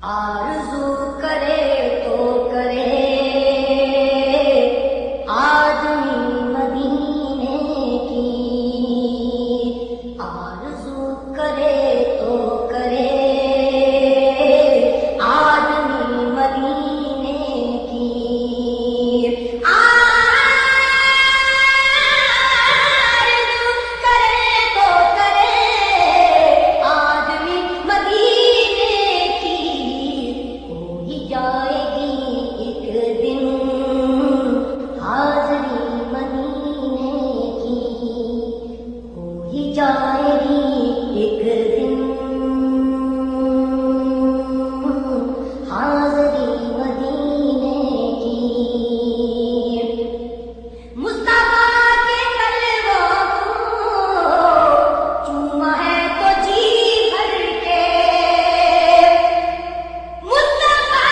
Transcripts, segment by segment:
آرزو کرے تو کرے آدمی مدینے کی، آرزو کرے تو کرے آدمی مدینے کی، آرزو کرے تو کرے آدمی مدینے کی، ہوئی جائے گی ایک دن حاضری مدینے کی، ہوئی جائے گی ایک دن حاضری مدینے کی، مصطفیٰ کے کلموں کو چوما ہے تو جی بھر کے، مصطفیٰ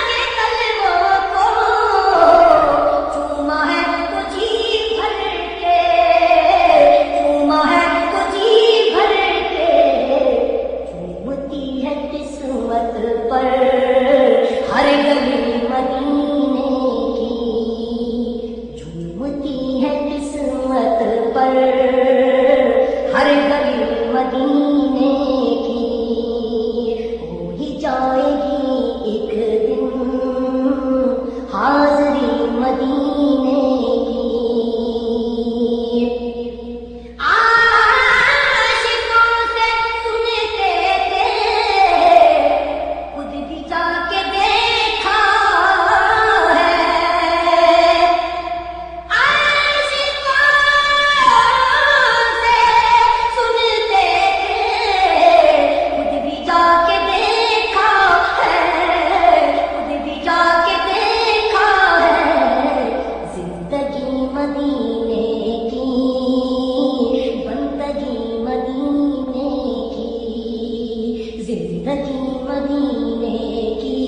کے کلموں کو چوما ہے تو جی بھر کے، چوما ہے تو جی بھر کے، چومتی ہے قسمت پر ہر گلی مدینے کی، جھومتی ہے قسمت پر ہر گلی مدینے کی، ہوئی جائے گی ایک دن حاضری مدینے کی، عاشقوں سے سنتے تھے خود بھی جا کے دیکھا ہے، عاشقوں سے سنتے تھے خود بھی جا کے دیکھا ہے، خود بھی جا کے دیکھا ہے، زندگی مدینے کی، بندگی مدینے کی، زندگی مدینے کی،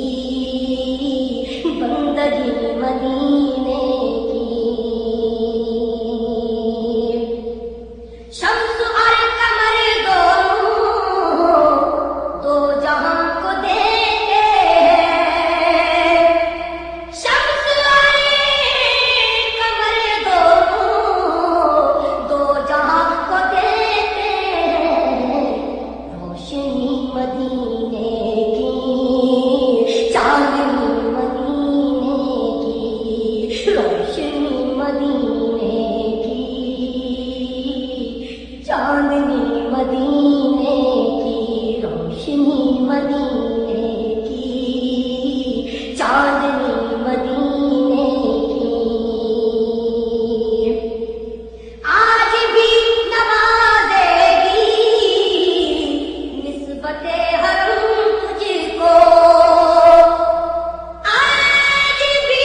بندگی مدینے کی، شمس اور قمر دونوں دو جہاں کو دیتے ہیں، شمس اور قمر دونوں دو جہاں کو دیتے ہیں، روشنی مدینے کی، چاندنی مدینے کی، روشنی مدینے کی، چاندنی مدینے کی، روشنی مدینے کی، چاندنی مدینے کی، آج بھی نوازے گی نسبت حرم تجھ کو، آج بھی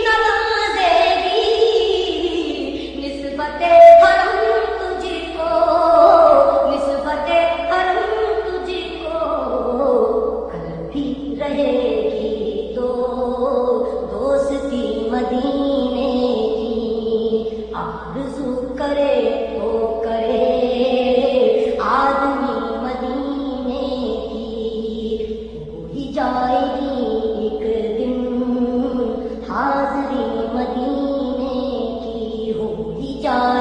نوازے گی نسبت حرم تجھ کو، نسبت حرم تجھ کو، کل بھی رہے گی تو دوستی مدینے کی، آرزو کرے تو کرے آدمی مدینے کی، ہوئی جائے گی ایک دن حاضری مدینے کی، ہوئی جائے